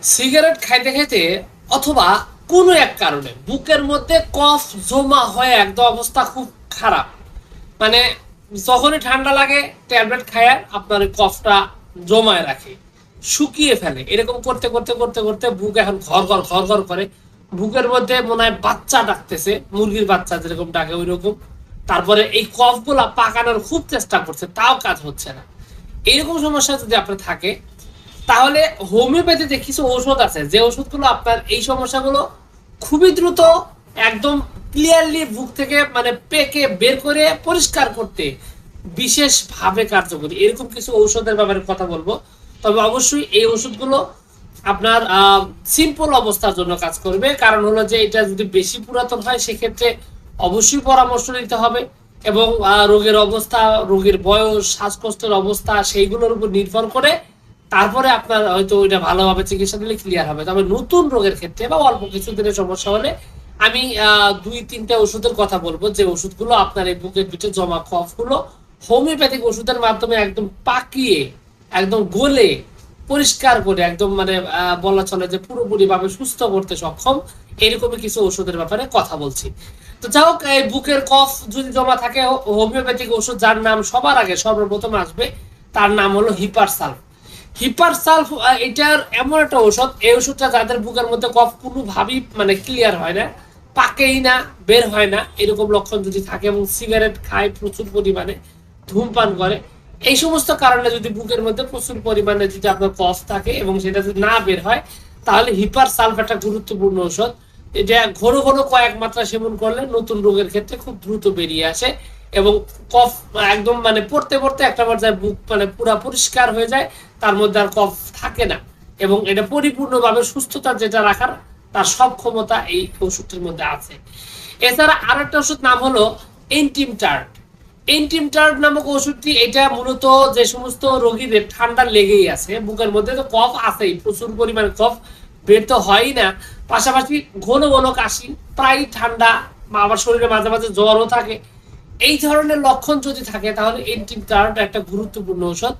Cigarette খাইতে খাইতে অথবা কোনো এক কারণে বুকের মধ্যে কফ জমা হয়ে একদম অবস্থা খুব খারাপ, মানে যখনই ঠান্ডা লাগে ট্যাবলেট খায় আপনার ওই কফটা জমায় রাখে, শুকিয়ে ফেলে। এরকম করতে করতে করতে করতে বুক এখন ঘর ঘর ঘর ঘর করে, বুকের মধ্যে মনে হয় বাচ্চা ডাকতেছে, মুরগির বাচ্চা যেরকম ডাকে ওই রকম। তারপরে এই কফগুলা পাকানোর খুব চেষ্টা করছে, তাও কাজ হচ্ছে না। এইরকম সমস্যা যদি আপনার থাকে তাহলে হোমিওপ্যাথিতে কিছু ঔষধ আছে, যে ওষুধগুলো আপনার এই সমস্যাগুলো খুবই দ্রুত একদম ক্লিয়ারলি বুক থেকে মানে পেকে বের করে পরিষ্কার করতে বিশেষভাবে কার্যকরী। এরকম কিছু ঔষধের ব্যাপারে কথা বলবো। তবে অবশ্যই এই ওষুধগুলো আপনার সিম্পল অবস্থার জন্য কাজ করবে, কারণ হলো যে এটা যদি বেশি পুরাতন হয় সেক্ষেত্রে অবশ্যই পরামর্শ নিতে হবে, এবং রোগের অবস্থা, রোগীর বয়স, শ্বাসকষ্টের অবস্থা সেইগুলোর উপর নির্ভর করে তারপরে আপনার হয়তো ওইটা ভালোভাবে চিকিৎসা দিলে ক্লিয়ার হবে। তবে নতুন রোগের ক্ষেত্রে বা অল্প কিছুদিনের সমস্যা হলে আমি 2-3টা ওষুধের কথা বলবো, যে ওষুধগুলো আপনার এই বুকের ভিতরে জমা কফগুলো হোমিওপ্যাথিক ওষুধের মাধ্যমে একদম পাকিয়ে, একদম গলে, পরিষ্কার করে একদম মানে বলা চলে যে পুরোপুরি ভাবে সুস্থ করতে সক্ষম, এরকমই কিছু ওষুধের ব্যাপারে কথা বলছি। তো যাই হোক, এই বুকের কফ যদি জমা থাকে, হোমিওপ্যাথিক ওষুধ যার নাম সবার আগে সর্বপ্রথম আসবে তার নাম হলো হিপারসালফ। হিপারসালফ এটার এমন একটা ওষুধ, এই ওষুধটা যাদের বুকের মধ্যে কফ কোনোভাবেই মানে ক্লিয়ার হয় না, পাকেই না, বের হয় না, এরকম লক্ষণ যদি থাকে এবং সিগারেট খায় প্রচুর পরিমাণে, ধূমপান করে, এই সমস্ত কারণে যদি বুকের মধ্যে প্রচুর পরিমাণে যদি আপনার কফ থাকে এবং সেটা যদি না বের হয়, তাহলে হিপারসালফ একটা গুরুত্বপূর্ণ ওষুধ। এটা ঘন ঘন কয়েক মাত্রা সেবন করলে নতুন রোগের ক্ষেত্রে খুব দ্রুত বেরিয়ে আসে, এবং কফ একদম মানে পড়তে পড়তে একটা পর্যায়ে বুক মানে পুরা পরিষ্কার হয়ে যায়, তার মধ্যে আর কফ থাকে না, এবং এটা পরিপূর্ণভাবে সুস্থতা যেটা রাখার তার সব ক্ষমতা এই ওষুধটির মধ্যে আছে। এছাড়া আর একটা ওষুধ নাম হলো এন্টিমটার্ট। এন্টিমটার্ট নামক ওষুধটি, এটা মূলত যে সমস্ত রোগীদের ঠান্ডা লেগেই আছে, বুকের মধ্যে তো কফ আছেই, প্রচুর পরিমাণে কফ বের তো হয়ই না, পাশাপাশি ঘন ঘন কাশি, প্রায় ঠান্ডা, আবার শরীরে মাঝে মাঝে জ্বরও থাকে, এই ধরনের লক্ষণ যদি থাকে তাহলে এন্টিমটার্ট একটা গুরুত্বপূর্ণ ঔষধ।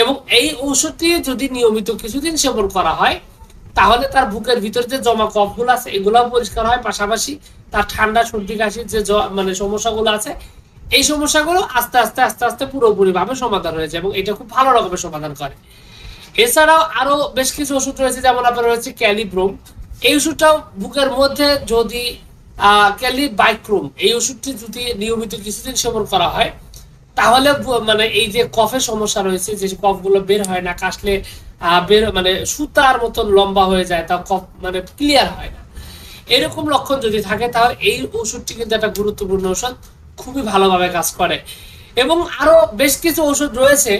এবং এই ঔষধটি যদি নিয়মিত কিছুদিন সেবন করা হয় তাহলে তার বুকের ভিতরে যে জমা কফগুলো আছে এগুলাও পরিষ্কার হয়, পাশাপাশি তার ঠান্ডা সর্দি কাশির যে মানে সমস্যাগুলো আছে এই সমস্যাগুলো আস্তে আস্তে আস্তে আস্তে পুরোপুরি ভাবে সমাধান হয়ে যায়, এবং এটা খুব ভালো রকমের সমাধান করে। এছাড়াও আরো বেশ কিছু ওষুধ রয়েছে, যেমন আপনার রয়েছে ক্যালিব্রোম। এই ওষুধটাও বুকের মধ্যে যদি ক্যালিবাইক্রোম, এই ওষুধটি যদি নিয়মিত কিছুদিন সেবন করা হয় তাহলে মানে এই যে কফের সমস্যা রয়েছে, যে কফগুলো বের হয় না, কাশলে বের মানে সুতার মতন লম্বা হয়ে যায়, তা কফ মানে ক্লিয়ার হয় না, এরকম লক্ষণ যদি থাকে তাহলে এই ওষুধটি কিন্তু একটা গুরুত্বপূর্ণ ওষুধ, খুবই ভালোভাবে কাজ করে। এবং আরো বেশ কিছু ওষুধ রয়েছে,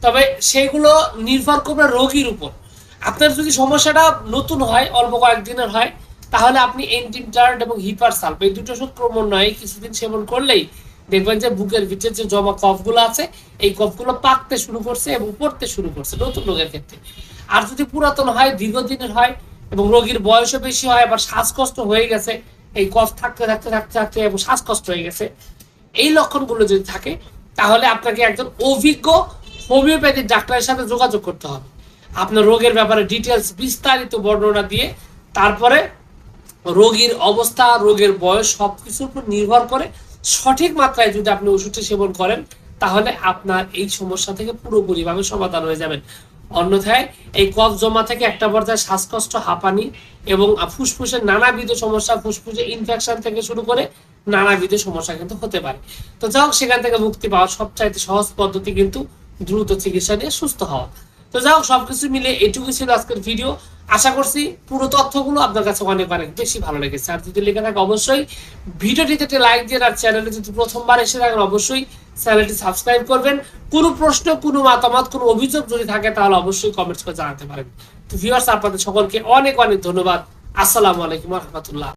তবে সেগুলো নির্ভর করবে রোগীর উপর। আপনার যদি সমস্যাটা নতুন হয়, অল্প কয়েকদিনের হয়, তাহলে আপনি এন্টিমটার্ট এবং হিপারসালফ এই দুটো ওষুধ ক্রমান্বয়ে কিছুদিন সেবন করলেই দেখবেন যে বুকের ভিতরে যে জমা কফগুলো আছে এই কফগুলো পাকতে শুরু করছে এবং পড়তে শুরু করছে নতুন রোগের ক্ষেত্রে। আর যদি পুরাতন হয়, দীর্ঘদিনের হয় এবং রোগীর বয়সও বেশি হয়, আবার শ্বাসকষ্ট হয়ে গেছে, এই কফ থাকতে থাকতে থাকতে থাকতে এবং শ্বাসকষ্ট হয়ে গেছে, এই লক্ষণগুলো যদি থাকে তাহলে আপনাকে একজন অভিজ্ঞ হোমিওপ্যাথিক ডাক্তারের সাথে যোগাযোগ করতে হবে। আপনার রোগের ব্যাপারে ডিটেলস বিস্তারিত বর্ণনা দিয়ে তারপরে রোগীর অবস্থা, রোগের বয়স সবকিছুর উপর নির্ভর করে সঠিক মাত্রায় যদি আপনি ওষুধটি সেবন করেন তাহলে আপনার এই সমস্যা থেকে পুরোপুরিভাবে সমাধান হয়ে যাবেন। অন্যথায় এই কফ জমা থেকে একটা পর্যায়ে শ্বাসকষ্ট, হাঁপানি এবং ফুসফুসের নানাবিধ সমস্যা, ফুসফুসে ইনফেকশন থেকে শুরু করে নানাবিধ সমস্যা কিন্তু হতে পারে। তো যাই হোক, সেখান থেকে মুক্তি পাওয়ার সবচাইতে সহজ পদ্ধতি কিন্তু দ্রুত চিকিৎসা নিয়ে সুস্থ হওয়া। তো যাই হোক, সবকিছু মিলে এটুকু ছিল আজকের ভিডিও। আশা করছি পুরো তথ্যগুলো আপনার কাছে অনেক অনেক বেশি ভালো লেগেছে। আর যদি লেগে থাকে অবশ্যই ভিডিওটিতে একটা লাইক দিয়ে, আর চ্যানেলে যদি প্রথমবার এসে থাকেন অবশ্যই চ্যানেলটি সাবস্ক্রাইব করবেন। কোনো প্রশ্ন, কোনো মতামত, কোনো অভিযোগ যদি থাকে তাহলে অবশ্যই কমেন্টস করে জানাতে পারেন। তো ভিউয়ার্স, আপনাদের সকলকে অনেক অনেক ধন্যবাদ। আসসালামু আলাইকুম ওয়া রাহমাতুল্লাহ।